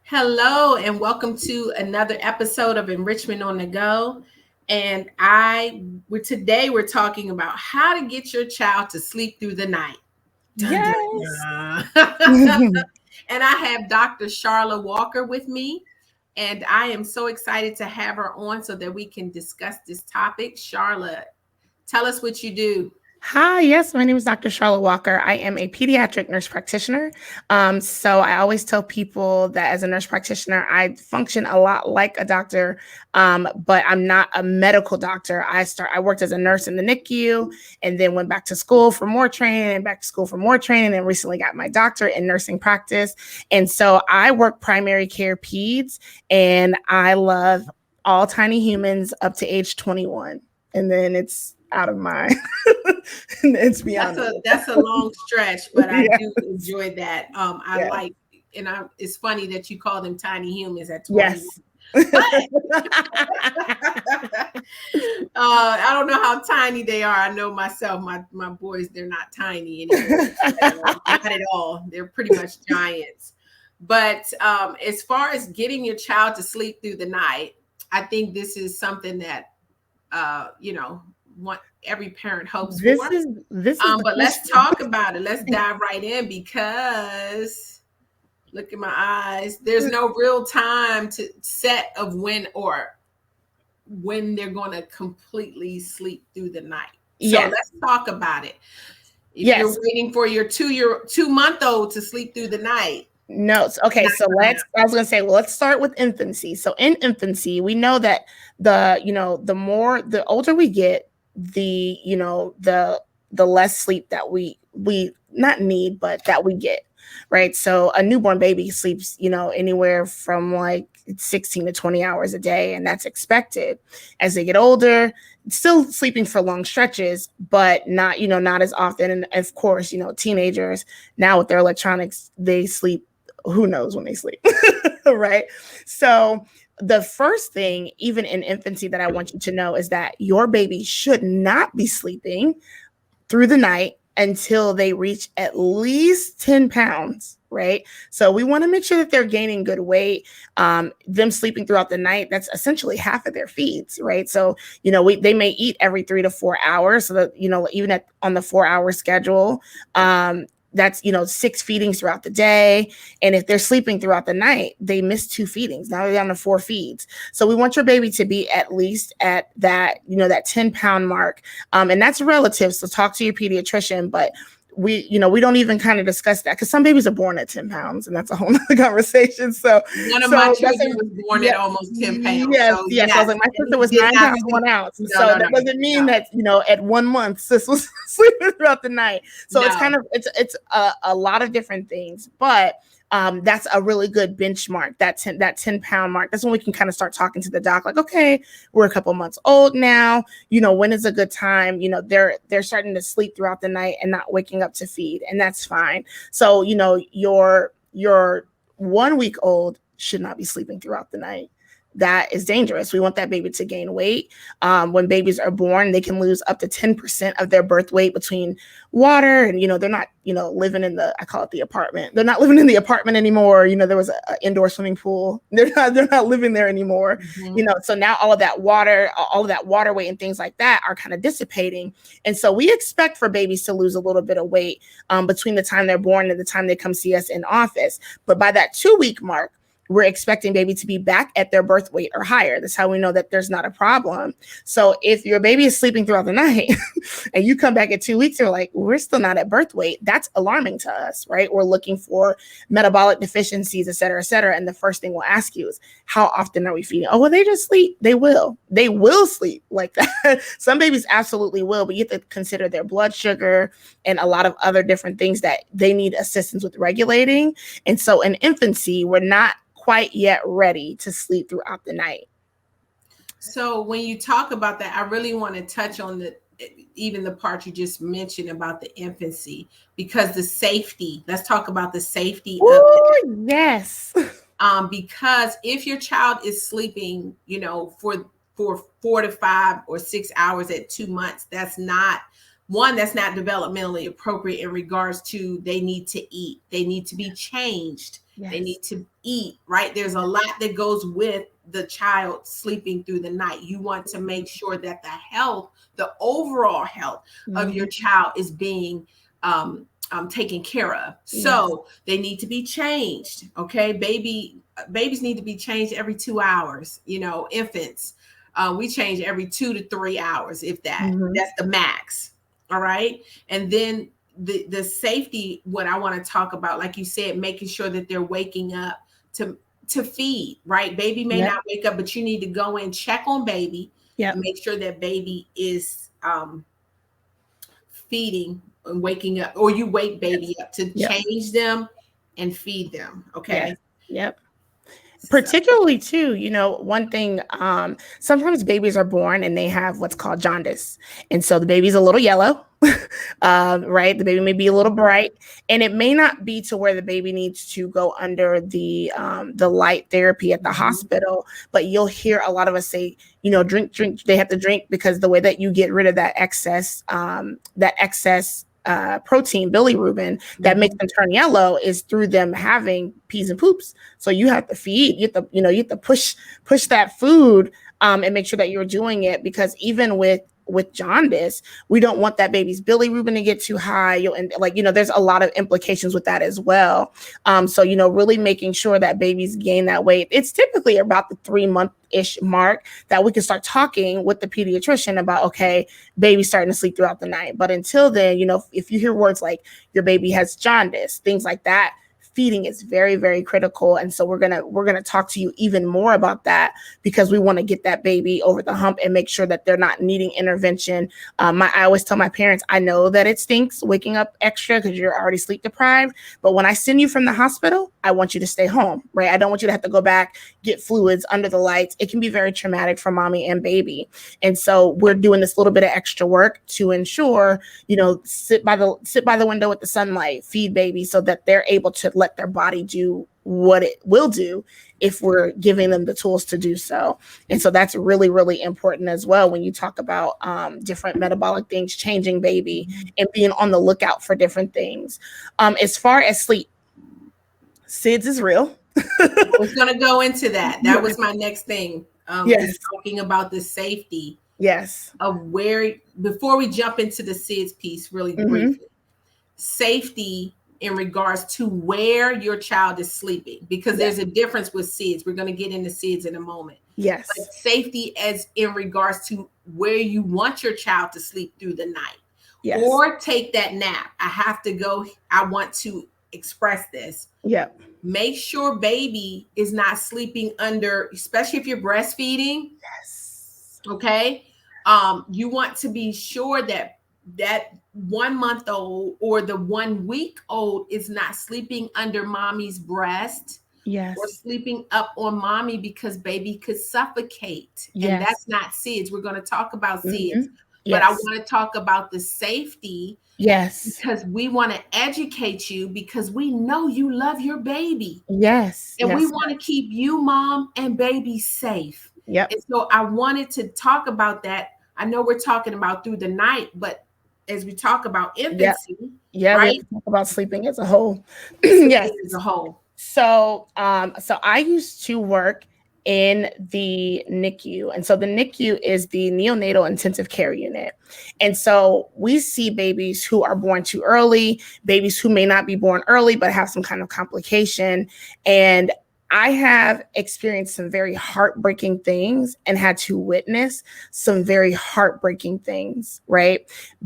Hello, and welcome to another episode of Enrichment on the Go. And today we're talking about how to get your child to sleep through the night. Dun, dun, Yes. dun. And I have Dr. Sharla Walker with me, and I am so excited to have her on so that we can discuss this topic. Sharla, tell us what you do. Hi, yes, my name is Dr. Sharla Walker. I am a pediatric nurse practitioner. So I always tell people that as a nurse practitioner, I function a lot like a doctor, but I'm not a medical doctor. I worked as a nurse in the NICU and then went back to school for more training and back to school for more training and recently got my doctorate in nursing practice. And so I work primary care peds and I love all tiny humans up to age 21. And then it's out of my it's beyond that's a long stretch, but I yeah. do enjoy that. I Yeah. like, and it's funny that you call them tiny humans at 21. Yes. But I don't know how tiny they are. I know myself, my boys, they're not tiny anymore. Not at all. They're pretty much giants. But as far as getting your child to sleep through the night, I think this is something that what every parent hopes this for. is But let's talk about it. Let's dive right in because look at my eyes. There's no real time to set of when they're going to completely sleep through the night. So let's talk about it. If you're waiting for your 2-month-old to sleep through the night. No. Okay. So I was going to say, well, let's start with infancy. So in infancy, we know that the older we get, the less sleep that we not need, but that we get. Right. So a newborn baby sleeps, anywhere from like 16 to 20 hours a day. And that's expected. As they get older, still sleeping for long stretches, but not as often. And of course, teenagers now with their electronics, they sleep, who knows when they sleep. Right. So the first thing, even in infancy, that I want you to know is that your baby should not be sleeping through the night until they reach at least 10 pounds, right? So we want to make sure that they're gaining good weight. Them sleeping throughout the night, that's essentially half of their feeds, right? So, they may eat every 3 to 4 hours. So that, even on the 4-hour schedule, that's 6 feedings throughout the day. And if they're sleeping throughout the night, they miss 2 feedings. Now they're down to 4 feeds. So we want your baby to be at least at that, that 10-pound mark. And that's relative. So talk to your pediatrician, but we don't even kind of discuss that because some babies are born at 10 pounds and that's a whole nother conversation. So one of my children was born at almost 10 pounds. Yes. I was like, my sister was 9 pounds 1 ounce. So that doesn't mean that, at 1 month, sis was sleeping throughout the night. So it's kind of, it's a lot of different things, but that's a really good benchmark, that 10-pound mark. That's when we can kind of start talking to the doc, like, okay, we're a couple months old now. When is a good time? They're starting to sleep throughout the night and not waking up to feed, and that's fine. So, your 1 week old should not be sleeping throughout the night. That is dangerous. We want that baby to gain weight. When babies are born, they can lose up to 10% of their birth weight between water and, they're not, living in I call it the apartment. They're not living in the apartment anymore. There was an indoor swimming pool. They're not living there anymore. Mm-hmm. So now all of that water weight and things like that are kind of dissipating. And so we expect for babies to lose a little bit of weight between the time they're born and the time they come see us in office. But by that 2-week mark, we're expecting baby to be back at their birth weight or higher. That's how we know that there's not a problem. So if your baby is sleeping throughout the night and you come back at 2 weeks, you're like, we're still not at birth weight. That's alarming to us, right? We're looking for metabolic deficiencies, et cetera, et cetera. And the first thing we'll ask you is, how often are we feeding? Oh, well, they just sleep. They will sleep like that. Some babies absolutely will, but you have to consider their blood sugar and a lot of other different things that they need assistance with regulating. And so in infancy, we're not quite yet ready to sleep throughout the night. So when you talk about that, I really want to touch on even the part you just mentioned about the infancy, because the safety, let's talk about the safety of it. Yes. Because if your child is sleeping, for 4 to 5 or 6 hours at 2 months, that's not one that's not developmentally appropriate in regards to they need to eat, they need to be changed, they Yes. need to eat, right? There's a lot that goes with the child sleeping through the night. You want to make sure that the overall health of your child is being taken care of. So they need to be changed. Okay, babies need to be changed every 2 hours. Infants, we change every 2 to 3 hours, if that. That's the max. All right, and then the safety. What I want to talk about, like you said, making sure that they're waking up to feed. Right, baby may not wake up, but you need to go and check on baby and make sure that baby is feeding and waking up, or you wake baby up to change them and feed them. Okay. Yep. Particularly too, one thing, sometimes babies are born and they have what's called jaundice. And so the baby's a little yellow, right? The baby may be a little bright, and it may not be to where the baby needs to go under the light therapy at the hospital, but you'll hear a lot of us say, drink, they have to drink, because the way that you get rid of that excess protein, bilirubin, that makes them turn yellow is through them having pees and poops. So you have to feed, you have to push that food, and make sure that you're doing it, because even with jaundice, we don't want that baby's bilirubin to get too high. There's a lot of implications with that as well. So, really making sure that babies gain that weight. It's typically about the 3-month-ish mark that we can start talking with the pediatrician about, okay, baby's starting to sleep throughout the night. But until then, if you hear words like your baby has jaundice, things like that, feeding is very, very critical. And so we're gonna talk to you even more about that, because we want to get that baby over the hump and make sure that they're not needing intervention. I always tell my parents, I know that it stinks waking up extra because you're already sleep deprived, but when I send you from the hospital, I want you to stay home, right? I don't want you to have to go back, get fluids under the lights. It can be very traumatic for mommy and baby. And so we're doing this little bit of extra work to ensure, sit by the window with the sunlight, feed baby, so that they're able to let their body do what it will do if we're giving them the tools to do so. And so that's really, really important as well when you talk about different metabolic things changing baby and being on the lookout for different things. As far as sleep, SIDS is real. I was going to go into that. That was my next thing. Is talking about the safety. Yes. Of where, before we jump into the SIDS piece really briefly, safety in regards to where your child is sleeping, because there's a difference with SIDS. We're going to get into SIDS in a moment. Yes. But safety as in regards to where you want your child to sleep through the night. Yes. Or take that nap. I want to express this. Yep. Make sure baby is not sleeping under, especially if you're breastfeeding. Yes. Okay. You want to be sure that 1-month-old or the 1-week-old is not sleeping under mommy's breast. Yes. Or sleeping up on mommy, because baby could suffocate. Yes. And that's not SIDS. We're going to talk about SIDS. Yes. But I want to talk about the safety. Yes. Because we want to educate you, because we know you love your baby. Yes. And we want to keep you, mom, and baby safe. Yep. And so I wanted to talk about that. I know we're talking about through the night, but as we talk about infancy, right? We have to talk about sleeping as a whole. Yes, as a whole. So I used to work in the NICU. And so the NICU is the neonatal intensive care unit. And so we see babies who are born too early, babies who may not be born early, but have some kind of complication. And I have experienced some very heartbreaking things and had to witness some very heartbreaking things, right?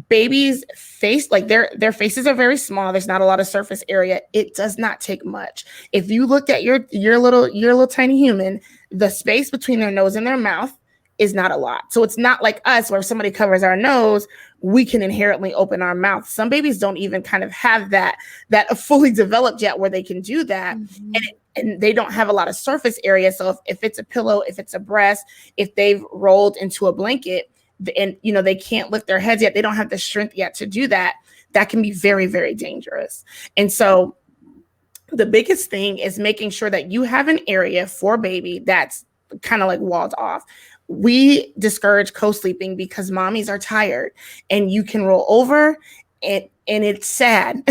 Babies' face, like their faces are very small. There's not a lot of surface area. It does not take much. If you looked at your little tiny human, the space between their nose and their mouth is not a lot. So it's not like us, where if somebody covers our nose, we can inherently open our mouth. Some babies don't even kind of have that fully developed yet where they can do that. And they don't have a lot of surface area. So if it's a pillow, if it's a breast, if they've rolled into a blanket and, they can't lift their heads yet, they don't have the strength yet to do that, that can be very, very dangerous. And so the biggest thing is making sure that you have an area for baby that's kind of like walled off. we discourage co-sleeping because mommies are tired and you can roll over and it's sad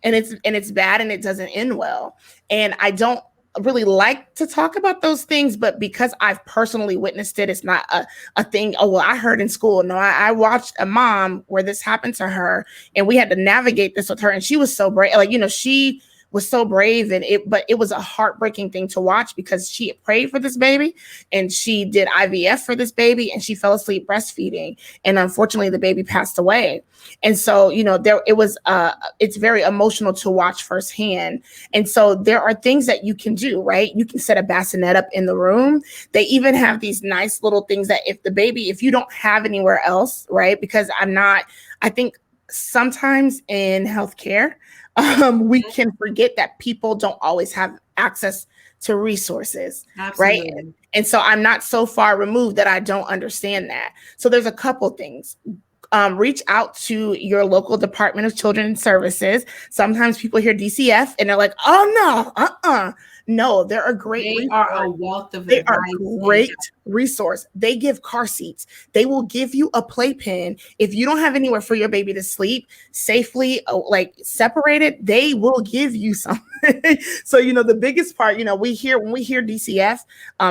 and it's bad and it doesn't end well. And I don't really like to talk about those things, but because I've personally witnessed it, it's not a thing. Oh, well, I heard in school. No, I watched a mom where this happened to her and we had to navigate this with her. And she was so brave. Like, she was so brave, but it was a heartbreaking thing to watch because she had prayed for this baby and she did IVF for this baby and she fell asleep breastfeeding. And unfortunately the baby passed away. And so, it's very emotional to watch firsthand. And so there are things that you can do, right? You can set a bassinet up in the room. They even have these nice little things that if you don't have anywhere else, right? Because I think sometimes in healthcare, we can forget that people don't always have access to resources, Absolutely. right? And so I'm not so far removed that I don't understand that. So there's a couple things. Reach out to your local Department of Children's Services. Sometimes people hear DCF and they're like, oh no, no, they're a great They are a wealth of They advice. are great resource. They give car seats. They will give you a playpen. If you don't have anywhere for your baby to sleep safely, like separated, they will give you something. So, the biggest part, when we hear DCF,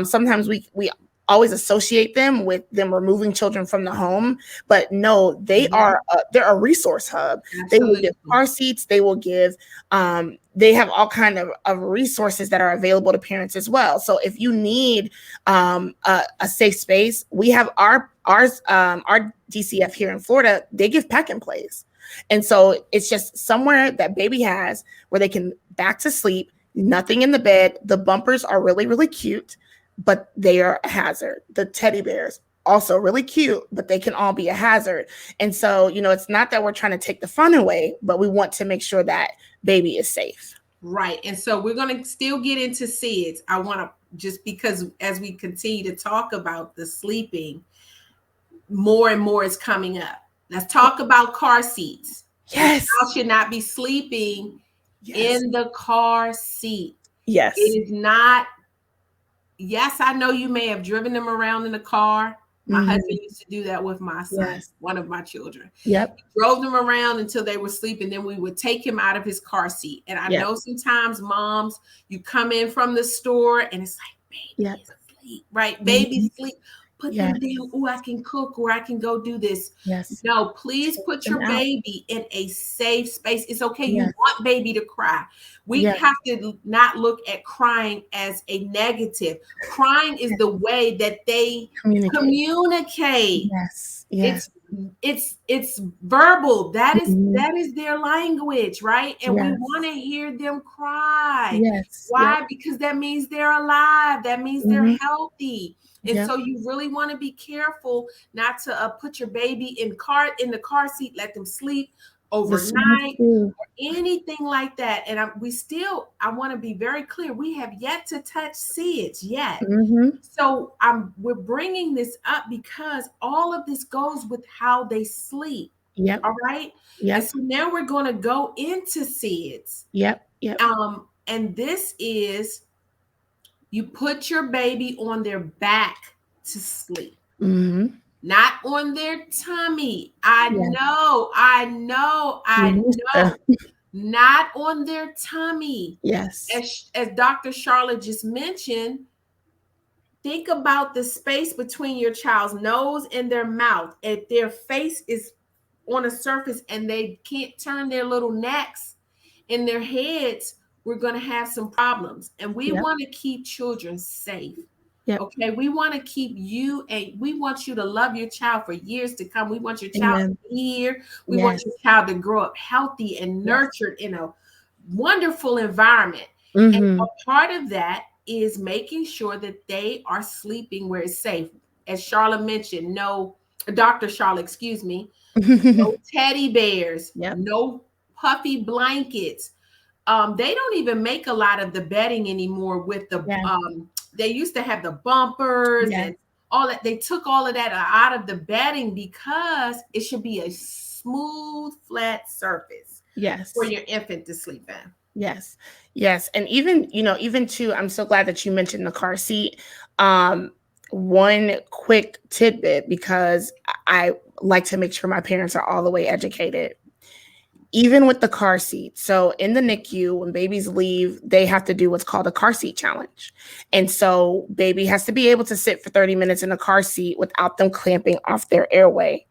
sometimes we always associate them with them removing children from the home, but no, they're a resource hub. Absolutely. They will give car seats. They will give, they have all kind of resources that are available to parents as well. So if you need a safe space, we have our DCF here in Florida. They give pack and plays. And so it's just somewhere that baby has where they can back to sleep, nothing in the bed. The bumpers are really, really cute, but they are a hazard. The teddy bears, also really cute, but they can all be a hazard. And so, it's not that we're trying to take the fun away, but we want to make sure that baby is safe. Right. And so we're going to still get into SIDS. I want to, just because as we continue to talk about the sleeping, more and more is coming up. Let's talk about car seats. Yes. The child should not be sleeping in the car seat. Yes. It is not. Yes, I know you may have driven them around in the car. My husband used to do that with my son, one of my children. Yep. He drove them around until they were sleeping. Then we would take him out of his car seat. And I know sometimes moms, you come in from the store and it's like, baby is asleep, right? Baby sleep. Put them down. Oh, I can cook or I can go do this. Yes. No, please put your baby in a safe space. It's okay. You want baby to cry. We have to not look at crying as a negative. Crying is the way that they communicate. Yes. It's verbal. That is their language, right? And we want to hear them cry. Yes. Why? Because that means they're alive. That means they're healthy. And so you really want to be careful not to put your baby in the car seat, let them sleep overnight or anything like that. And I want to be very clear. We have yet to touch SIDS yet. So we're bringing this up because all of this goes with how they sleep. Yep. All right. Yep. And so now we're going to go into SIDS. Yep. And this is, you put your baby on their back to sleep, not on their tummy. I know. Not on their tummy. Yes. As Dr. Sharla just mentioned, think about the space between your child's nose and their mouth. If their face is on a surface and they can't turn their little necks and their heads, we're going to have some problems. And we want to keep children safe. Okay. We want to keep you, and we want you to love your child for years to come. We want your child to be here. We want your child to grow up healthy and nurtured in a wonderful environment. And a part of that is making sure that they are sleeping where it's safe. As Sharla mentioned, Dr. Sharla, excuse me, no teddy bears, no puffy blankets. They don't even make a lot of the bedding anymore with the, they used to have the bumpers and all that. They took all of that out of the bedding because it should be a smooth, flat surface for your infant to sleep in. Yes. And even too, I'm so glad that you mentioned the car seat. one quick tidbit, because I like to make sure my parents are all the way educated. Even with the car seat. So in the NICU, when babies leave, they have to do what's called a car seat challenge. And so baby has to be able to sit for 30 minutes in a car seat without them clamping off their airway.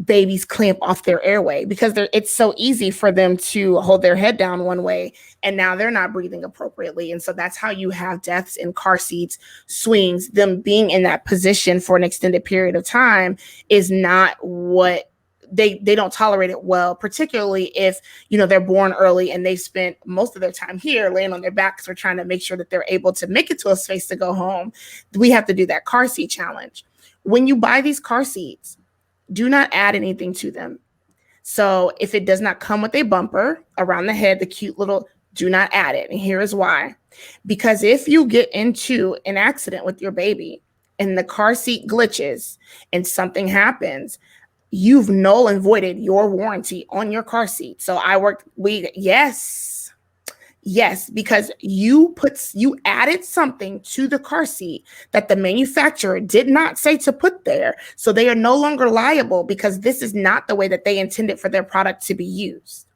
Babies clamp off their airway because it's so easy for them to hold their head down one way, and now they're not breathing appropriately. And so that's how you have deaths in car seats, swings. Them being in that position for an extended period of time is not what they don't tolerate it well, particularly if, you know, they're born early and they spent most of their time here laying on their back because we're trying to make sure that they're able to make it to a space to go home. We have to do that car seat challenge. When you buy these car seats, do not add anything to them. So if it does not come with a bumper around the head, the cute little, do not add it. And here is why. Because if you get into an accident with your baby and the car seat glitches and something happens, you've null and voided your warranty on your car seat. So yes, because you added something to the car seat that the manufacturer did not say to put there. So they are no longer liable because this is not the way that they intended for their product to be used.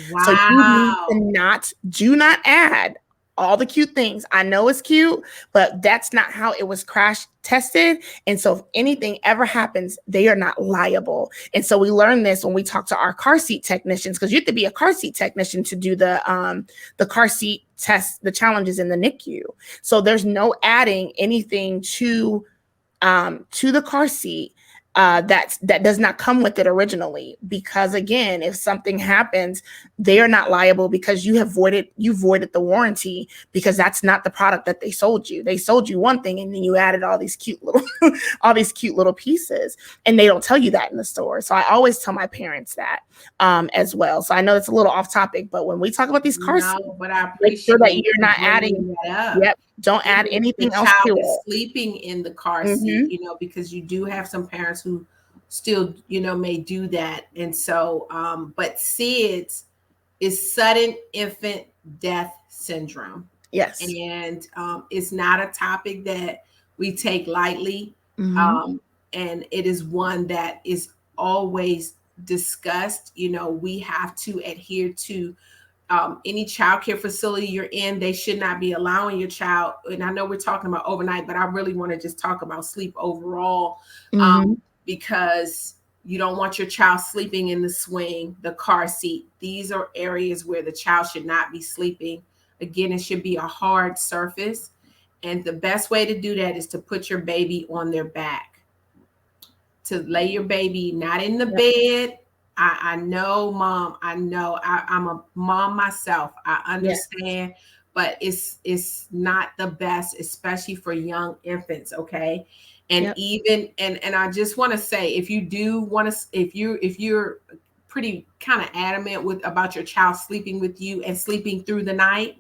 Wow. So you need to do not add all the cute things. I know it's cute, but that's not how it was crash tested. And so if anything ever happens, they are not liable. And so we learned this when we talk to our car seat technicians, because you have to be a car seat technician to do the car seat test, the challenges in the NICU. So there's no adding anything to the car seat that does not come with it originally, because again, if something happens, they are not liable because you voided the warranty, because that's not the product that they sold you. They sold you one thing and then you added all these cute little pieces, and they don't tell you that in the store. So I always tell my parents that as well. So I know it's a little off topic, but when we talk about these car seats, but I make sure that you're not adding that up. Yep. Don't add anything else to it. The child is sleeping in the car seat, you know, because you do have some parents who still, you know, may do that. And so, but SIDS is sudden infant death syndrome. Yes. And it's not a topic that we take lightly. And it is one that is always discussed. You know, we have to adhere to any childcare facility you're in. They should not be allowing your child. And I know we're talking about overnight, but I really want to just talk about sleep overall, because you don't want your child sleeping in the swing, the car seat. These are areas where the child should not be sleeping. Again, it should be a hard surface. And the best way to do that is to put your baby on their back, to lay your baby not in the bed. I know, Mom. I know. I'm a mom myself. I understand, but it's not the best, especially for young infants. Okay, and even and I just want to say, if you do want to, if you're pretty kind of adamant about your child sleeping with you and sleeping through the night,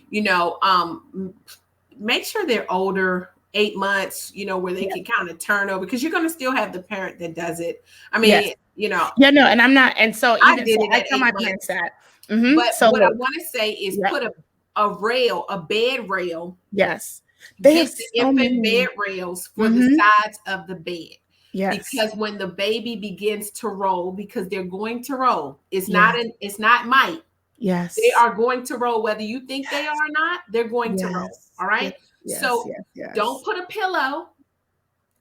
you know, make sure they're older. 8 months, you know, where they can kind of turn over, because you're going to still have the parent that does it. I mean, you know. Yeah, no, and I'm not. And so I did it. I tell my parents that. But so what I want to say is put a bed rail. Yes. Get the infant bed rails for the sides of the bed. Yes. Because when the baby begins to roll, because they're going to roll, it's not might. Yes. They are going to roll, whether you think they are or not, they're going to roll. All right. So don't put a pillow,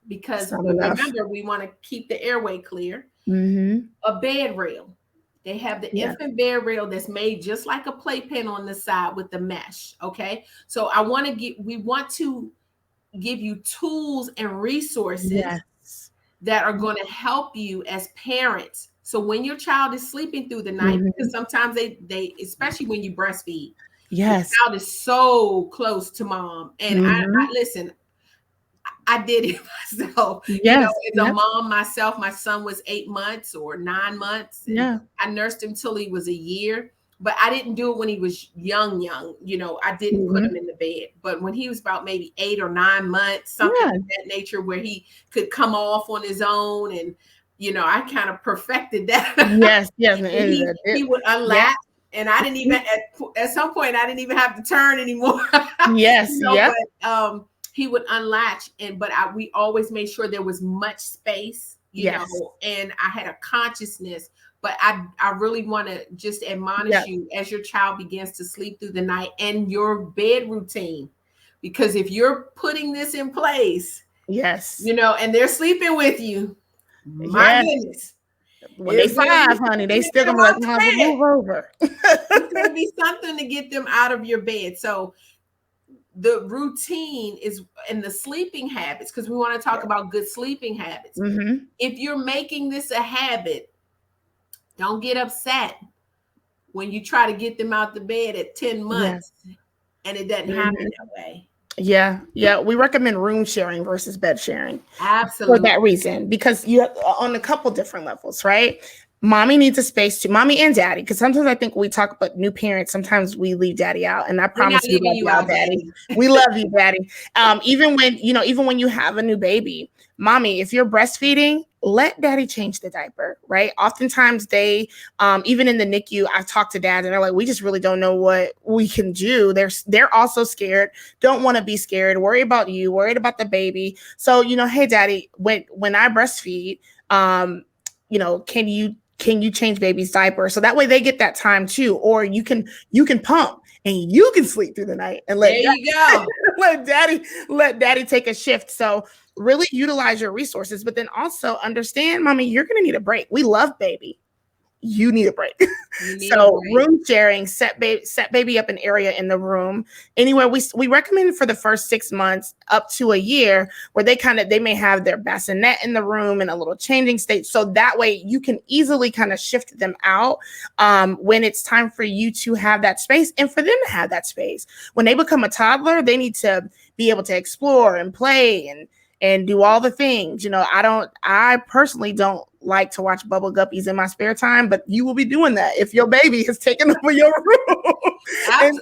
because remember, we want to keep the airway clear. A bed rail. They have the infant bed rail that's made just like a playpen on the side with the mesh. Okay. So we want to give you tools and resources that are going to help you as parents. So when your child is sleeping through the night, because sometimes they especially when you breastfeed, the child is so close to mom. And I listen, I did it myself. You know, as a mom myself, my son was 8 months or 9 months. I nursed him till he was a year, but I didn't do it when he was young. You know, I didn't put him in the bed. But when he was about maybe 8 or 9 months, something of that nature, where he could come off on his own, and you know, I kind of perfected that. He would unlatch. And I didn't even at some point I didn't even have to turn anymore. Yes, you know, but he would unlatch, but we always made sure there was much space, Yes. and I had a consciousness. But I really want to just admonish Yeah. you as your child begins to sleep through the night and your bed routine, because if you're putting this in place, Yes. and they're sleeping with you, my Yes. goodness, When they it's going to be 5, honey, something they to still get them gonna be like, out the "Mama, bed. move over." It's going to be something to get them out of your bed. So the routine is, and the sleeping habits, because we want to talk about good sleeping habits. Mm-hmm. If you're making this a habit, don't get upset when you try to get them out the bed at 10 Yeah. months and it doesn't happen Mm-hmm. that way. Yeah. Yeah. We recommend room sharing versus bed sharing for Absolutely. that reason, because you have on a couple different levels, right? Mommy needs a space too, mommy and daddy, because sometimes I think we talk about new parents, sometimes we leave daddy out, and I We're not promise we leaving love you y'all, out, daddy. Daddy. We love you, daddy. Even when you have a new baby, mommy, if you're breastfeeding, let daddy change the diaper, right? Oftentimes even in the NICU, I've talked to dads and they're like, we just really don't know what we can do. They're also scared, don't want to be scared, worry about you, worried about the baby. So, hey, daddy, when I breastfeed, can you change baby's diaper? So that way they get that time too. Or you can pump and you can sleep through the night and There you go. let daddy take a shift. So really utilize your resources, but then also understand, mommy, you're gonna need a break. We love baby. You need a break. You need a So break. room sharing, set baby up an area in the room. Anywhere we recommend for the first 6 months up to a year, where they may have their bassinet in the room and a little changing state. So that way you can easily kind of shift them out when it's time for you to have that space and for them to have that space. When they become a toddler, they need to be able to explore and play and do all the things. I personally don't like to watch bubble guppies in my spare time, but you will be doing that if your baby is taking over your room.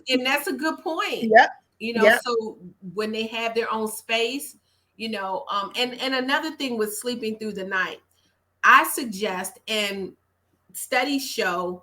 And that's a good point. Yeah. So when they have their own space, and another thing with sleeping through the night, I suggest, and studies show,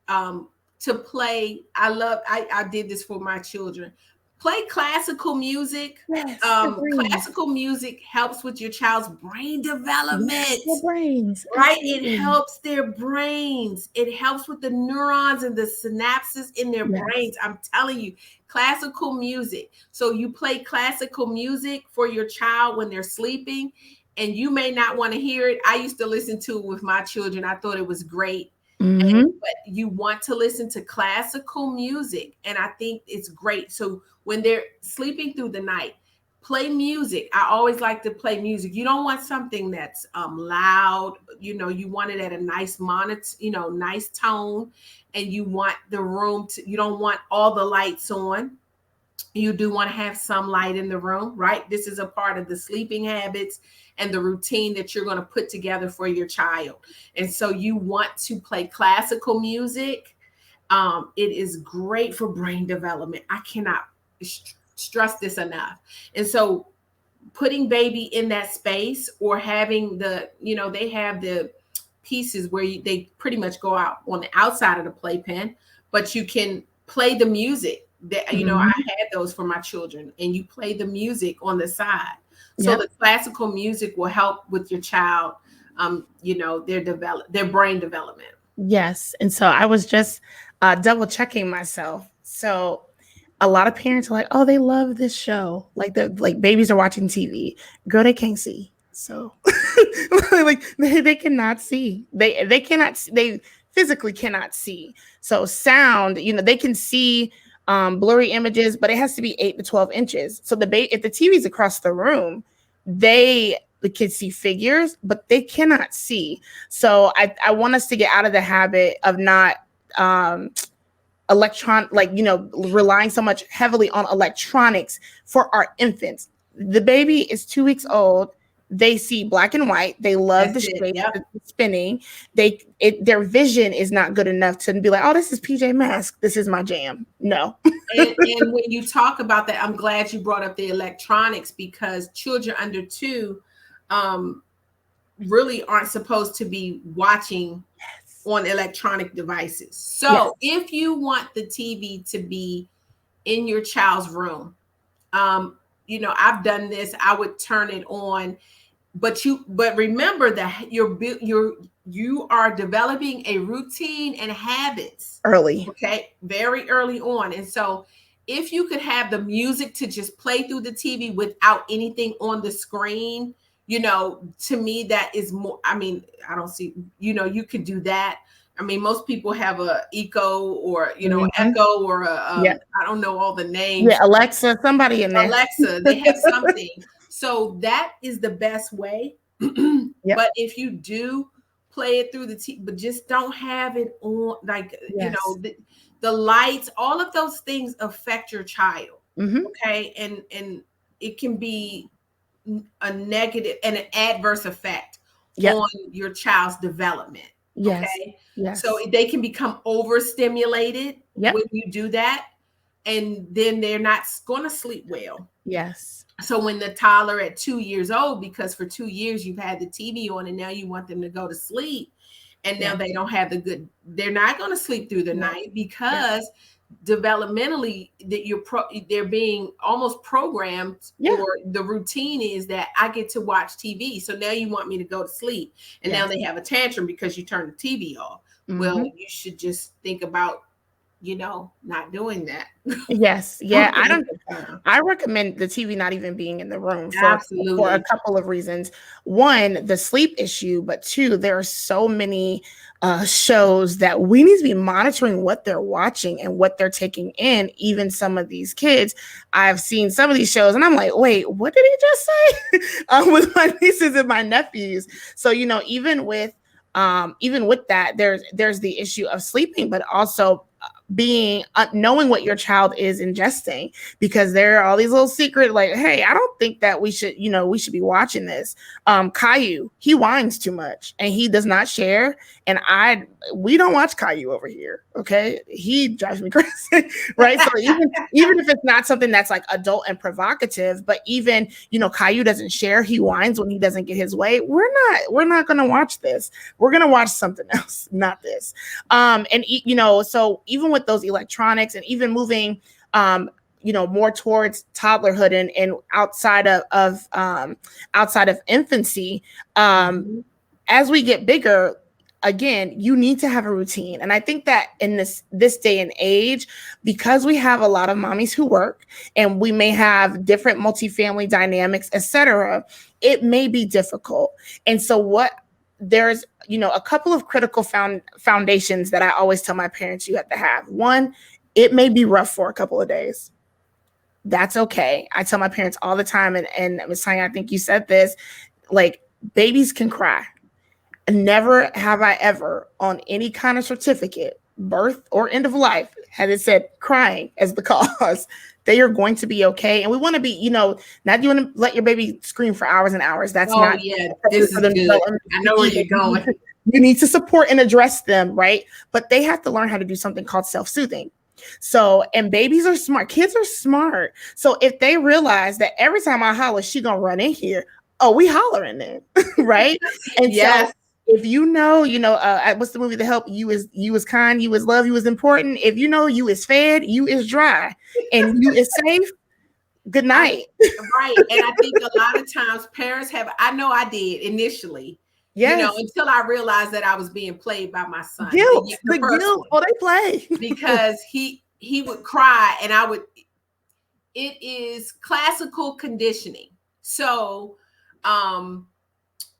to play. I did this for my children. Play classical music. Yes, Classical music helps with your child's brain development. Yes, your brains. Right? Absolutely. It helps their brains. It helps with the neurons and the synapses in their brains. I'm telling you, classical music. So you play classical music for your child when they're sleeping, and you may not want to hear it. I used to listen to it with my children. I thought it was great. Mm-hmm. But you want to listen to classical music, and I think it's great. So when they're sleeping through the night, play music. I always like to play music. You don't want something that's loud. You want it at a nice monitor, nice tone, and you want the room to. You don't want all the lights on. You do want to have some light in the room, right? This is a part of the sleeping habits and the routine that you're going to put together for your child. And so you want to play classical music. It is great for brain development. I cannot stress this enough. And so putting baby in that space, or having they have the pieces where they pretty much go out on the outside of the playpen, but you can play the music that, I had those for my children, and you play the music on the side. So the classical music will help with your child, their brain development. Yes. And so I was just double checking myself. So a lot of parents are like, oh, they love this show. Like babies are watching TV. Girl, they can't see. So like they cannot see. They cannot see. They physically cannot see. So sound, they can see blurry images, but it has to be 8 to 12 inches. So if the TV's across the room, the kids see figures, but they cannot see. So I want us to get out of the habit of not relying so much heavily on electronics for our infants. The baby is 2 weeks old. They see black and white. They love the shape, the spinning. Their vision is not good enough to be like, oh, this is PJ Masks. This is my jam. No. and when you talk about that, I'm glad you brought up the electronics, because children under 2 really aren't supposed to be watching on electronic devices. So if you want the TV to be in your child's room, I've done this. I would turn it on, but remember that you are developing a routine and habits early. okay, very early on. And so if you could have the music to just play through the TV without anything on the screen, to me that is more, I mean, I don't see, you could do that. I mean, most people have a Echo or Echo or Yeah. I don't know all the names. Yeah, Alexa, somebody in there. Alexa, they have something. So that is the best way. Yep. But if you do play it through the TV, but just don't have it on, like, Yes. the lights, all of those things affect your child. Mhm. Okay. And it can be a negative and an adverse effect Yep. on your child's development. Yes. Okay. Yes. So they can become overstimulated Yep. when you do that. And then they're not going to sleep well. Yes. So when the toddler at 2 years old, because for 2 years you've had the TV on and now you want them to go to sleep, and now they don't have they're not going to sleep through the night because developmentally that they're being almost programmed, or the routine is that I get to watch TV. So now you want me to go to sleep, and now they have a tantrum because you turn the TV off. Mm-hmm. Well, you should just think about not doing that. Yes. Yeah. I recommend the TV not even being in the room for a couple of reasons. One, the sleep issue, but two, there are so many shows that we need to be monitoring what they're watching and what they're taking in. Even some of these kids, I've seen some of these shows and I'm like, wait, what did he just say? With my nieces and my nephews. So, even with that, there's the issue of sleeping, but also being knowing what your child is ingesting, because there are all these little secret, like, hey, I don't think that we should be watching this. Caillou, he whines too much and he does not share, and we don't watch Caillou over here. Okay, he drives me crazy. Right. So even if it's not something that's like adult and provocative, but even Caillou doesn't share, he whines when he doesn't get his way. We're not gonna watch this. We're gonna watch something else, not this. So even with those electronics, and even moving more towards toddlerhood and outside of infancy, as we get bigger, again, you need to have a routine. And I think that in this day and age, because we have a lot of mommies who work and we may have different multifamily dynamics, etc., it may be difficult. And so there's a couple of critical foundations that I always tell my parents you have to have. One, it may be rough for a couple of days. That's okay. I tell my parents all the time, and Ms. Tanya, I think you said this, like, babies can cry. Never have I ever on any kind of certificate, birth or end of life, had it said crying as the cause. They are going to be okay. And we want to be, not you want to let your baby scream for hours and hours. That's not. Yeah, this is good. I know where you're going. You need to support and address them, right? But they have to learn how to do something called self-soothing. So, and babies are smart. Kids are smart. So if they realize that every time I holler, she gonna run in here, oh, we hollering then, right? And so if what's the movie that help you is kind, you is love, you is important. If you is fed, you is dry, and you is safe, good night. Right. And I think a lot of times parents I know I did initially. Yes. Until I realized that I was being played by my son. Guilt. The guilt. Oh, they play. Because he would cry and it is classical conditioning. So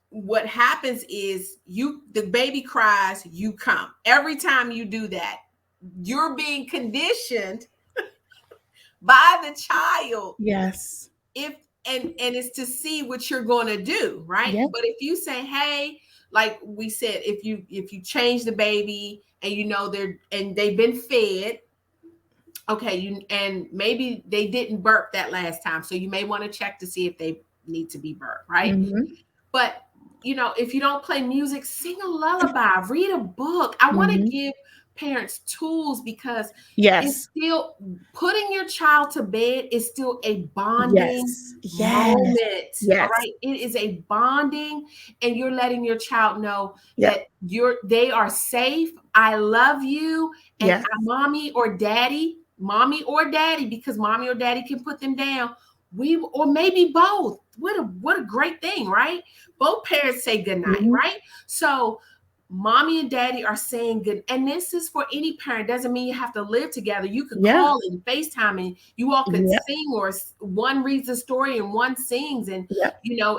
what happens is the baby cries, you come. Every time you do that, you're being conditioned by the child. Yes. And it's to see what you're going to do, right? Yep. But if you say, hey, like we said, if you change the baby and they've been fed, okay, and maybe they didn't burp that last time, so you may want to check to see if they need to be burped, right? Mm-hmm. But if you don't play music, sing a lullaby, read a book. I want to give parents tools, because it's still putting your child to bed is still a bonding moment. Yes. All right. It is a bonding, and you're letting your child know that they are safe. I love you. And mommy or daddy, because mommy or daddy can put them down, or maybe both. What a great thing, right? Both parents say good night, Mhm. right? So mommy and daddy are saying good, and this is for any parent. Doesn't mean you have to live together. You could Yeah. call and FaceTime, and you all could Yeah. sing, or one reads a story and one sings, and Yeah.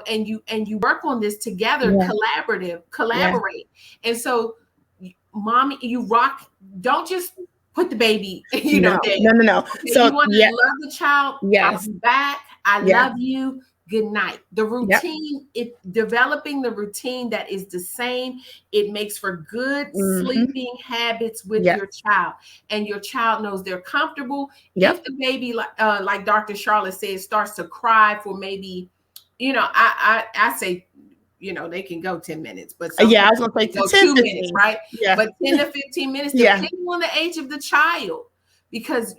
and you work on this together, Yeah. Yeah. collaborate. And so mommy, you rock. Don't just put the baby, No. there. No. No. No. Okay, you So want to yeah. love the child. I'll Yes. be back. I Yeah. love you. Good night. The Yep. routine, developing the routine that is the same, it makes for good Mhm. sleeping habits with Yes. your child, and your child knows they're comfortable. If Yep. the baby, like Dr. Charlotte said, starts to cry for maybe, I say, they can go 10 minutes, but some Yeah. I was parents gonna say can go 10, 2 minutes, 15. right? Yeah. But 10 to 15 minutes, Yeah. depending on the age of the child, because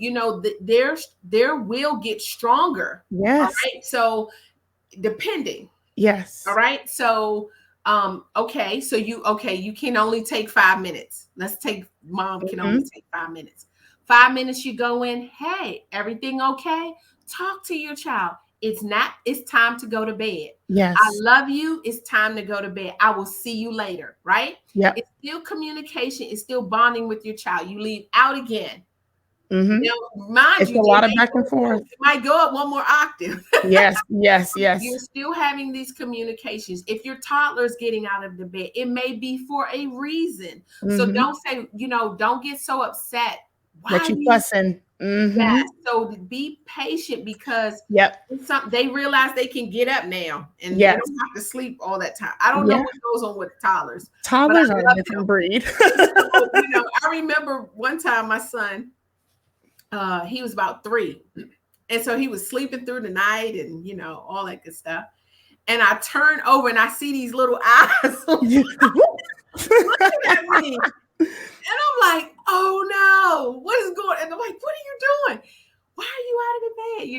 their will get stronger. All Yes. right. So depending. Yes. All right. So okay. So you can only take 5 minutes. Let's take mom can only Mhm. take 5 minutes. 5 minutes you go in, hey, everything okay? Talk to your child. It's time to go to bed. I Yes. love you. It's time to go to bed. I will see you later, right? Yep. It's still communication, it's still bonding with your child. You leave out again. Mhm. Mind It's you, a lot of back and forth. it might go up one more octave. Yes. Yes. You're Yes. still having these communications. If your toddler's getting out of the bed, it may be for a reason. So Mhm. don't say, don't get so upset. Why That are you you? fussing. Yes. Mhm. So be patient, because Yep. it's something they realize they can get up now, and they Yes. don't have to sleep all that time. I don't know Yeah. what goes on with toddlers, but I Toddlers are a love them. different breed. So, I remember one time my son, he was about 3. And so he was sleeping through the night, and all that good stuff. And I turn over and I see these little eyes looking at me. And I'm like, oh no, what is going on? And I'm like, what are you doing? Why are you out of the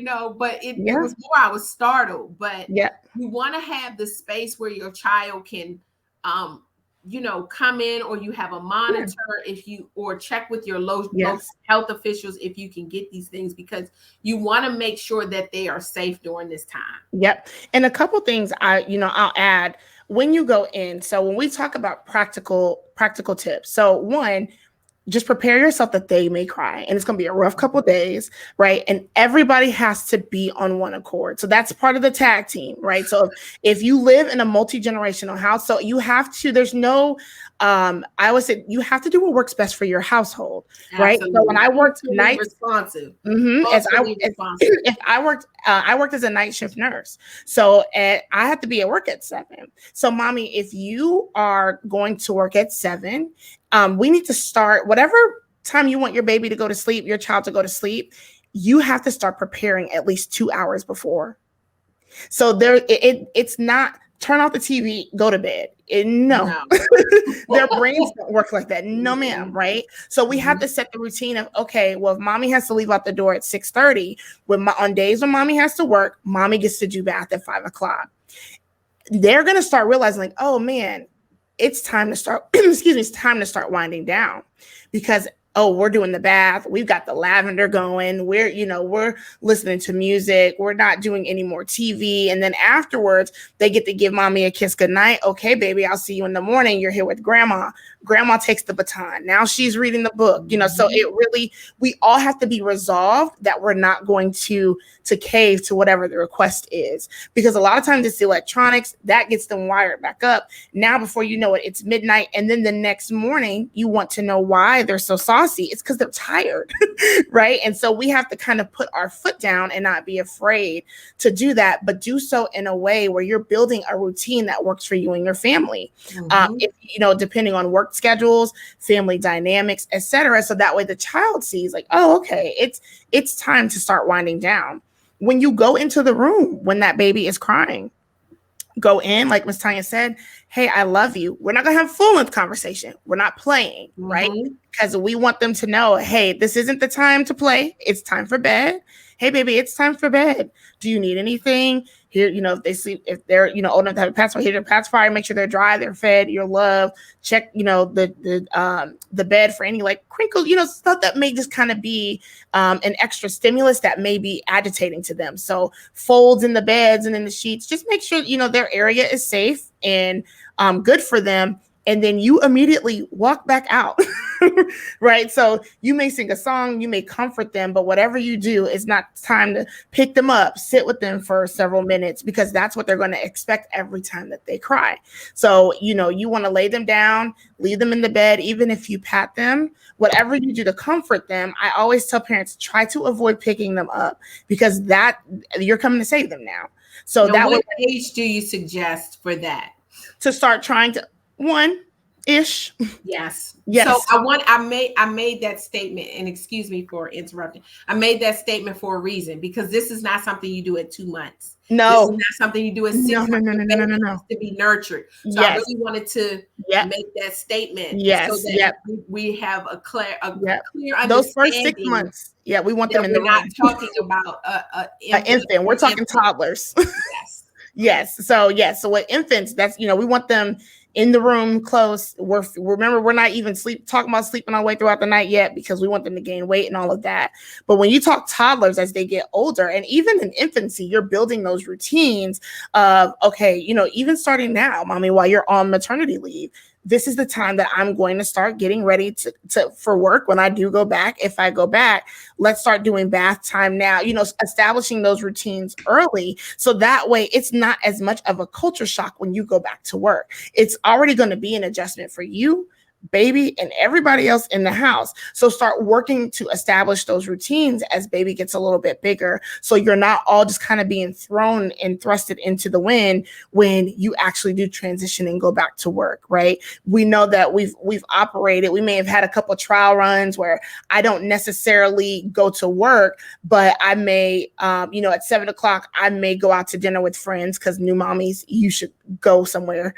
bed? But it Yeah. was more, I was startled. But Yeah. you want to have the space where your child can come in, or you have a monitor, or check with your local Yes. health officials if you can get these things, because you want to make sure that they are safe during this time. Yep. And a couple things I'll add when you go in. So when we talk about practical tips. So one, just prepare yourself that they may cry, and it's going to be a rough couple of days, right? And everybody has to be on one accord. So that's part of the tag team, right? So if you live in a multi-generational house, so you have to, there's no, I always say you have to do what works best for your household, right? Absolutely. So when I worked Culturally nights, responsive. As Responsive. if I worked as a night shift nurse, so I had to be at work at 7. So, mommy, if you are going to work at 7, we need to start whatever time you want your baby to go to sleep, your child to go to sleep. You have to start preparing at least 2 hours before. So it's not turn off the TV, go to bed. No. Their brains don't work like that. No, ma'am. Right. So we have to set the routine of, okay, well, if mommy has to leave out the door at 6:30, on days when mommy has to work, mommy gets to do bath at 5:00. They're going to start realizing, like, oh man, it's time to start, it's time to start winding down, because we're doing the bath, we've got the lavender going, we're listening to music, we're not doing any more TV, and then afterwards they get to give mommy a kiss goodnight. Okay, baby, I'll see you in the morning. You're here with grandma. Grandma takes the baton. Now she's reading the book. So we all have to be resolved that we're not going to cave to whatever the request is, because a lot of times it's the electronics that gets them wired back up. Now, before you know it, it's midnight, and then the next morning you want to know why they're so saucy. It's because they're tired, right? And so we have to kind of put our foot down and not be afraid to do that, but do so in a way where you're building a routine that works for you and your family. If depending on work schedules, family dynamics, etc. So that way the child sees, like, oh, okay, it's time to start winding down. When you go into the room when that baby is crying, go in, like Miss Tanya said, hey, I love you. We're not going to have full length conversation. We're not playing, right? Because we want them to know, hey, this isn't the time to play. It's time for bed. Hey, baby, it's time for bed. Do you need anything? Here, if they sleep, if they're, old enough to have a pacifier, here's your pacifier, make sure they're dry, they're fed, your love, check, the bed for any like crinkles, stuff that may just kind of be an extra stimulus that may be agitating to them. So folds in the beds and in the sheets, just make sure, their area is safe and good for them. And then you immediately walk back out, right? So you may sing a song, you may comfort them, but whatever you do, it's not time to pick them up, sit with them for several minutes, because that's what they're going to expect every time that they cry. So, you want to lay them down, leave them in the bed, even if you pat them, whatever you do to comfort them. I always tell parents, try to avoid picking them up, because that you're coming to save them now. So now, what age do you suggest for that? To start trying to 1-ish. Yes. So I made that statement, and excuse me for interrupting. I made that statement for a reason, because this is not something you do at 2 months. No. This is not something you do at 6 months. No. To be nurtured. So I really wanted to make that statement. Yes. So that we have a clear understanding. Those first 6 months. Yeah, we want them in the room. We're not talking about an infant. We're talking toddlers. Yes. So with infants, that's, we want them in the room close. Remember, we're not even talking about sleeping all the way throughout the night yet, because we want them to gain weight and all of that. But when you talk toddlers, as they get older, and even in infancy, you're building those routines of, okay, even starting now, mommy, while you're on maternity leave, this is the time that I'm going to start getting ready for work when I do go back. If I go back, let's start doing bath time now, establishing those routines early. So that way it's not as much of a culture shock when you go back to work. It's already going to be an adjustment for you, baby, and everybody else in the house. So start working to establish those routines as baby gets a little bit bigger. So you're not all just kind of being thrown and thrusted into the wind when you actually do transition and go back to work, right? We know that we've operated. We may have had a couple of trial runs where I don't necessarily go to work, but I may, at 7:00, I may go out to dinner with friends, because new mommies, you should go somewhere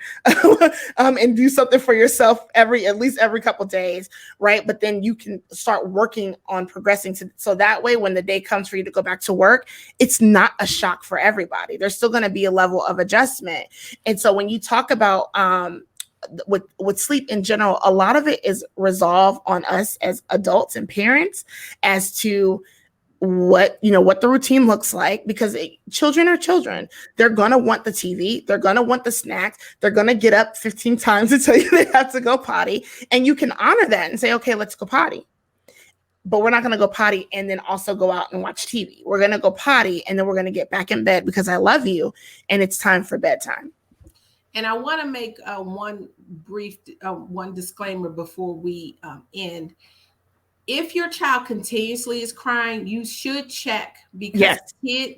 and do something for yourself at least every couple of days, right? But then you can start working on progressing so that way when the day comes for you to go back to work, it's not a shock for everybody. There's still going to be a level of adjustment. And so when you talk about with sleep in general, a lot of it is resolved on us as adults and parents as to what the routine looks like, because children are children. They're going to want the TV. They're going to want the snacks. They're going to get up 15 times to tell you they have to go potty. And you can honor that and say, okay, let's go potty. But we're not going to go potty and then also go out and watch TV. We're going to go potty and then we're going to get back in bed because I love you and it's time for bedtime. And I want to make one disclaimer before we end. If your child continuously is crying, you should check, because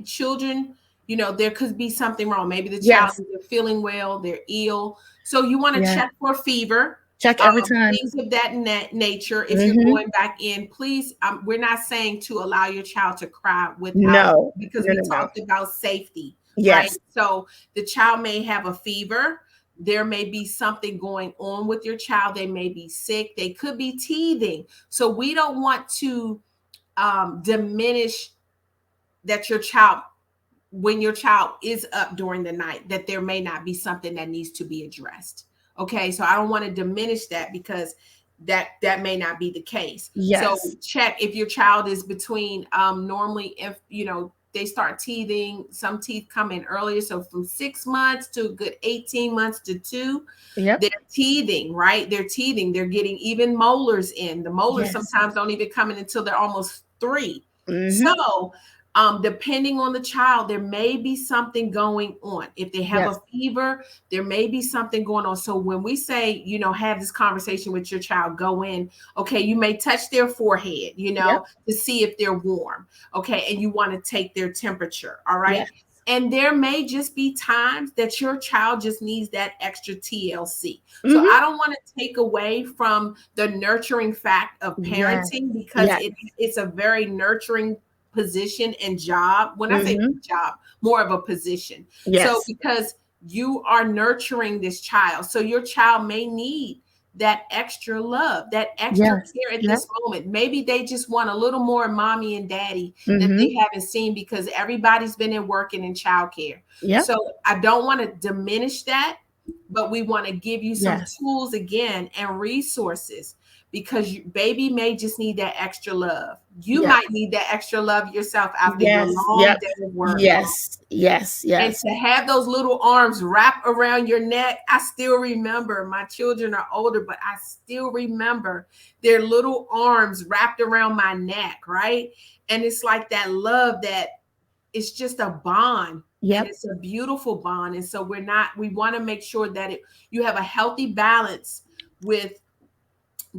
children, there could be something wrong. Maybe the child isn't feeling well, they're ill. So you want to check for fever. Check every time. Things of that nature. If you're going back in, please, we're not saying to allow your child to cry without, because we talked about safety. Yes. Right? So the child may have a fever. There may be something going on with your child. They may be sick. They could be teething. So we don't want to diminish that when your child is up during the night, that there may not be something that needs to be addressed. Okay. So I don't want to diminish that, because that may not be the case. Yes. So check if your child is between normally, if they start teething, some teeth come in earlier. So from 6 months to a good 18 months to 2, they're teething, right? They're teething. They're getting even molars in. The molars sometimes don't even come in until they're almost 3. So depending on the child, there may be something going on. If they have a fever, there may be something going on. So when we say, have this conversation with your child, go in, okay, you may touch their forehead, to see if they're warm. Okay. And you want to take their temperature. All right. Yes. And there may just be times that your child just needs that extra TLC. So I don't want to take away from the nurturing fact of parenting, because it's a very nurturing position and job. When I say job, more of a position. So because you are nurturing this child. So your child may need that extra love, that extra Yes. care at Yep. this moment. Maybe they just want a little more mommy and daddy that Mm-hmm. they haven't seen because everybody's been in working in childcare. Yep. So I don't want to diminish that, but we want to give you some Yes. tools again and resources because baby may just need that extra love. You Yep. might need that extra love yourself after your Yes. long Yep. day of work. Yes. Yes. And Yes. to have those little arms wrap around your neck, I still remember. My children are older, but I still remember their little arms wrapped around my neck, right? And it's like that love that it's just a bond. And Yep. it's a beautiful bond. And so we want to make sure that you have a healthy balance with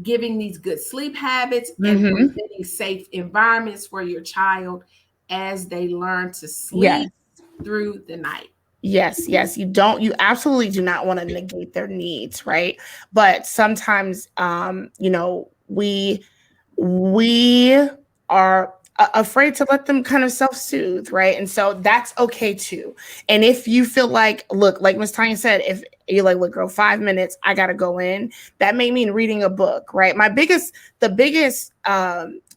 giving these good sleep habits and Mm-hmm. presenting safe environments for your child as they learn to Yes. sleep through the night. Yes, yes, you absolutely do not want to negate their needs, right? But sometimes, we are afraid to let them kind of self-soothe, right? And so that's okay too. And if you feel like, look, like Miss Tanya said, if you're like, look, girl, 5 minutes, I gotta go in, that may mean reading a book, right? The biggest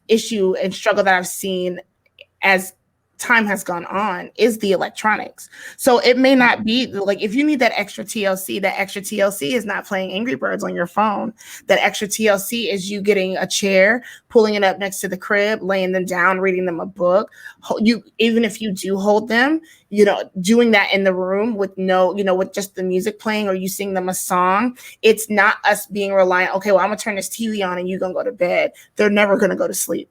issue and struggle that I've seen as time has gone on is the electronics. So it may not be like, if you need that extra TLC is not playing Angry Birds on your phone. That extra TLC is you getting a chair, pulling it up next to the crib, laying them down, reading them a book. Even if you do hold them, doing that in the room with with just the music playing, or you sing them a song. It's not us being reliant. Okay, well, I'm gonna turn this TV on and you're gonna go to bed. They're never gonna go to sleep.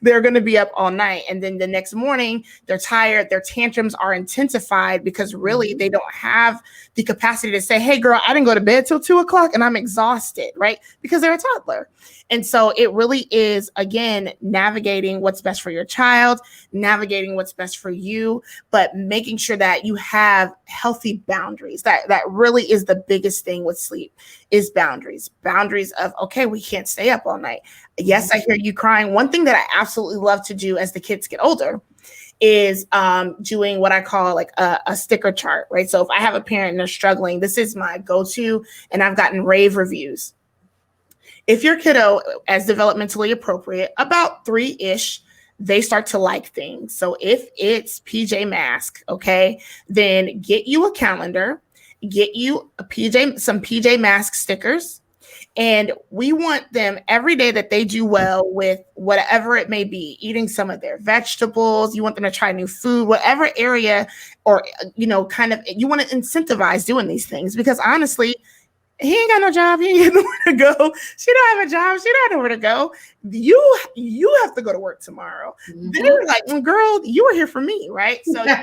They're going to be up all night. And then the next morning, they're tired. Their tantrums are intensified because really they don't have the capacity to say, hey, girl, I didn't go to bed till 2:00 and I'm exhausted, right? Because they're a toddler. And so it really is, again, navigating what's best for your child, navigating what's best for you, but making sure that you have healthy boundaries. That really is the biggest thing with sleep is boundaries. Boundaries of, okay, we can't stay up all night. Yes, I hear you crying. One thing that I absolutely love to do as the kids get older is doing what I call like a sticker chart, right? So if I have a parent and they're struggling, this is my go-to, and I've gotten rave reviews. If your kiddo is developmentally appropriate, about 3-ish, they start to like things. So if it's PJ Mask, okay, then get you a calendar, get you some PJ Mask stickers. And we want them every day that they do well with whatever it may be, eating some of their vegetables. You want them to try new food, whatever area, or, kind of, you want to incentivize doing these things, because honestly, he ain't got no job. He ain't got nowhere to go. She don't have a job. She don't have nowhere to go. You have to go to work tomorrow. Mm-hmm. They're like, girl, you were here for me, right? So you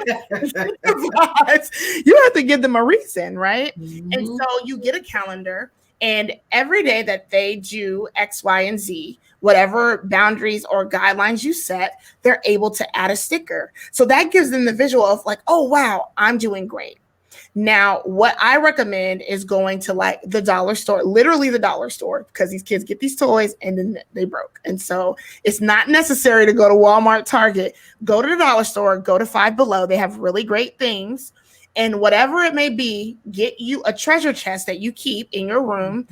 have to give them a reason, right? Mm-hmm. And so you get a calendar, and every day that they do X, Y, and Z, whatever boundaries or guidelines you set, they're able to add a sticker. So that gives them the visual of like, oh, wow, I'm doing great. Now, what I recommend is going to like the dollar store, literally the dollar store, because these kids get these toys and then they broke. And so it's not necessary to go to Walmart, Target. Go to the dollar store, go to Five Below. They have really great things. And whatever it may be, get you a treasure chest that you keep in your room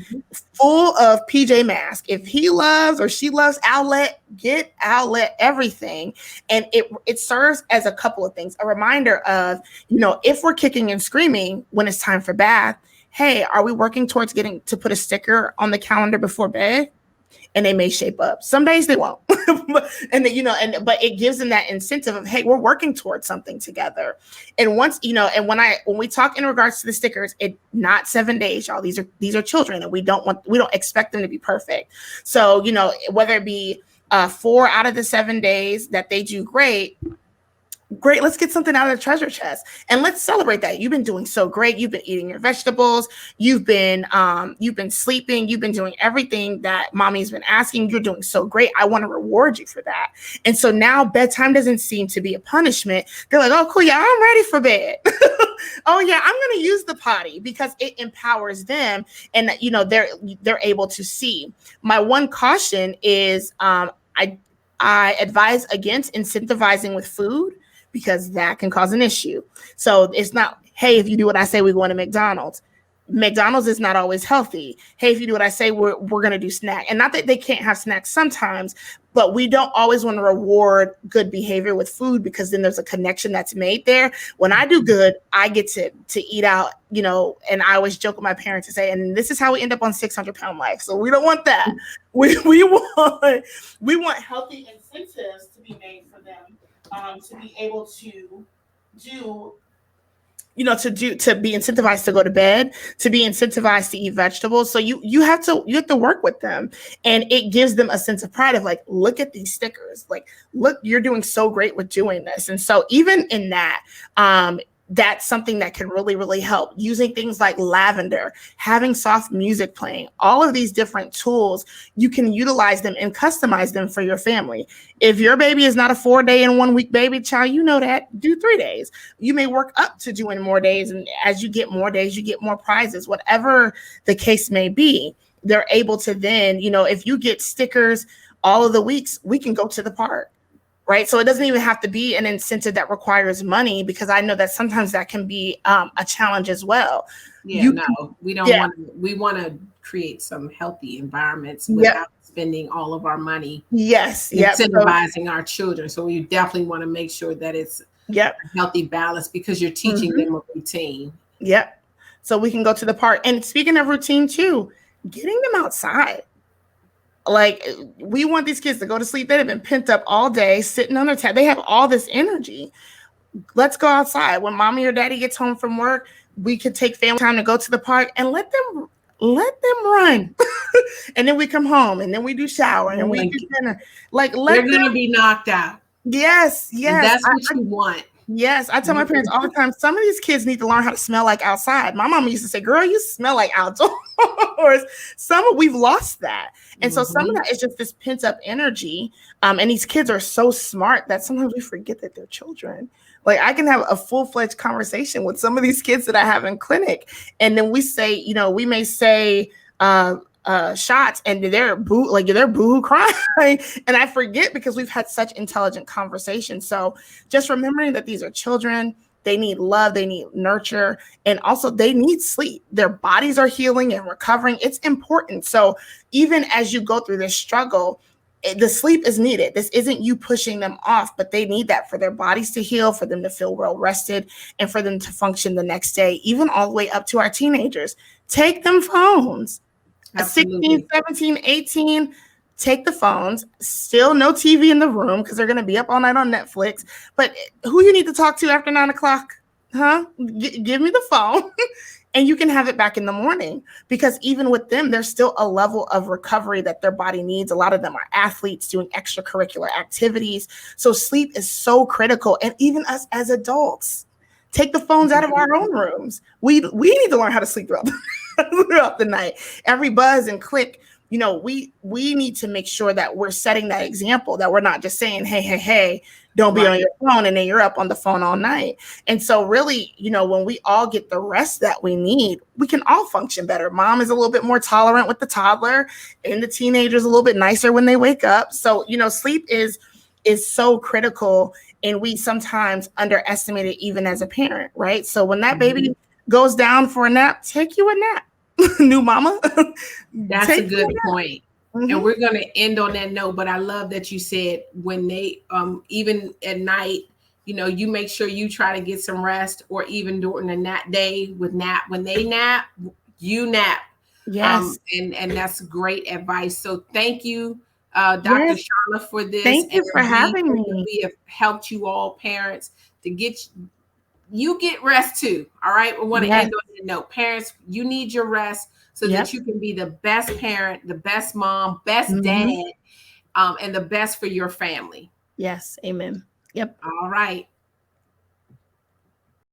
full of PJ Masks. If he loves or she loves Outlet, get Outlet everything. And it serves as a couple of things. A reminder of, if we're kicking and screaming when it's time for bath, hey, are we working towards getting to put a sticker on the calendar before bed? And they may shape up. Some days they won't. but it gives them that incentive of, hey, we're working towards something together. And once, and when we talk in regards to the stickers, it not 7 days, y'all. These are children, and we don't expect them to be perfect. So, whether it be 4 out of the 7 days that they do great, let's get something out of the treasure chest and let's celebrate that. You've been doing so great. You've been eating your vegetables. You've been sleeping. You've been doing everything that mommy's been asking. You're doing so great. I want to reward you for that. And so now bedtime doesn't seem to be a punishment. They're like, oh, cool. Yeah, I'm ready for bed. Oh yeah, I'm going to use the potty, because it empowers them. And, they're able to see. My one caution is I advise against incentivizing with food, because that can cause an issue. So it's not, Hey, if you do what I say, we're going to McDonald's. McDonald's is not always healthy. Hey, if you do what I say, we're going to do snack. And not that they can't have snacks sometimes, but we don't always want to reward good behavior with food, because then there's a connection that's made there. When I do good, I get to eat out, you know, and I always joke with my parents and say, and this is how we end up on 600-pound life. So we don't want that. We want healthy incentives to be made for them, to be able to do, you know, to be incentivized to go to bed, to be incentivized to eat vegetables. So you have to work with them, and it gives them a sense of pride of like, look at these stickers, like, look, you're doing so great with doing this. And so even in that, that's something that can really, really help. Using things like lavender, having soft music playing, all of these different tools, you can utilize them and customize them for your family. If your baby is not a 4-day and 1 week baby child, you know that, do 3 days. You may work up to doing more days. And as you get more days, you get more prizes, whatever the case may be. They're able to then, you know, if you get stickers all of the weeks, we can go to the park. Right. So it doesn't even have to be an incentive that requires money, because I know that sometimes that can be a challenge as well. Yeah, we don't want to. We want to create some healthy environments without spending all of our money. Yes. Incentivizing our children. So we definitely want to make sure that it's a healthy balance, because you're teaching them a routine. Yep. So we can go to the park. And speaking of routine too, getting them outside. Like, we want these kids to go to sleep. They've been pent up all day, sitting on their tab. They have all this energy. Let's go outside. When mommy or daddy gets home from work, we could take family time to go to the park and let them run. And then we come home, and then we do shower, and we do dinner. Like, they're going to be knocked out. Yes. And that's what you want. Yes, I tell my parents all the time, some of these kids need to learn how to smell like outside. My mama used to say, girl, you smell like outdoors. We've lost that. And so some of that is just this pent up energy. And these kids are so smart that sometimes we forget that they're children. Like, I can have a full-fledged conversation with some of these kids that I have in clinic. And then we say, you know, we may say, shots, and they're boohoo crying, and I forget, because we've had such intelligent conversations. So just remembering that these are children, they need love, they need nurture, and also they need sleep. Their bodies are healing and recovering. It's important. So even as you go through this struggle, the sleep is needed. This isn't you pushing them off, but they need that for their bodies to heal, for them to feel well rested, and for them to function the next day, even all the way up to our teenagers. Take them phones. Absolutely. 16, 17, 18, take the phones. Still no TV in the room, because they're going to be up all night on Netflix. But who you need to talk to after 9 o'clock? Huh? Give me the phone. And you can have it back in the morning, because even with them, there's still a level of recovery that their body needs. A lot of them are athletes doing extracurricular activities. So sleep is so critical. And even us as adults, take the phones out of our own rooms. We need to learn how to sleep throughout the night. Every buzz and click, you know, we need to make sure that we're setting that example, that we're not just saying, hey, don't be on your phone, and then you're up on the phone all night. And so really, you know, when we all get the rest that we need, we can all function better. Mom is a little bit more tolerant with the toddler, and the teenager's a little bit nicer when they wake up. So, you know, sleep is so critical, and we sometimes underestimate it even as a parent, right? So when that baby goes down for a nap, take you a nap. New mama. That's a good point. And we're going to end on that note, but I love that you said when they, even at night, you know, you make sure you try to get some rest, or even during the nap day when they nap, you nap. Yes. And that's great advice. So thank you, Dr. Sharla, for this. Thank you for having me. We have helped you all parents to get rest too. All right. We want to end on that note. Parents, you need your rest so that you can be the best parent, the best mom, best dad, and the best for your family. Yes. Amen. Yep. All right.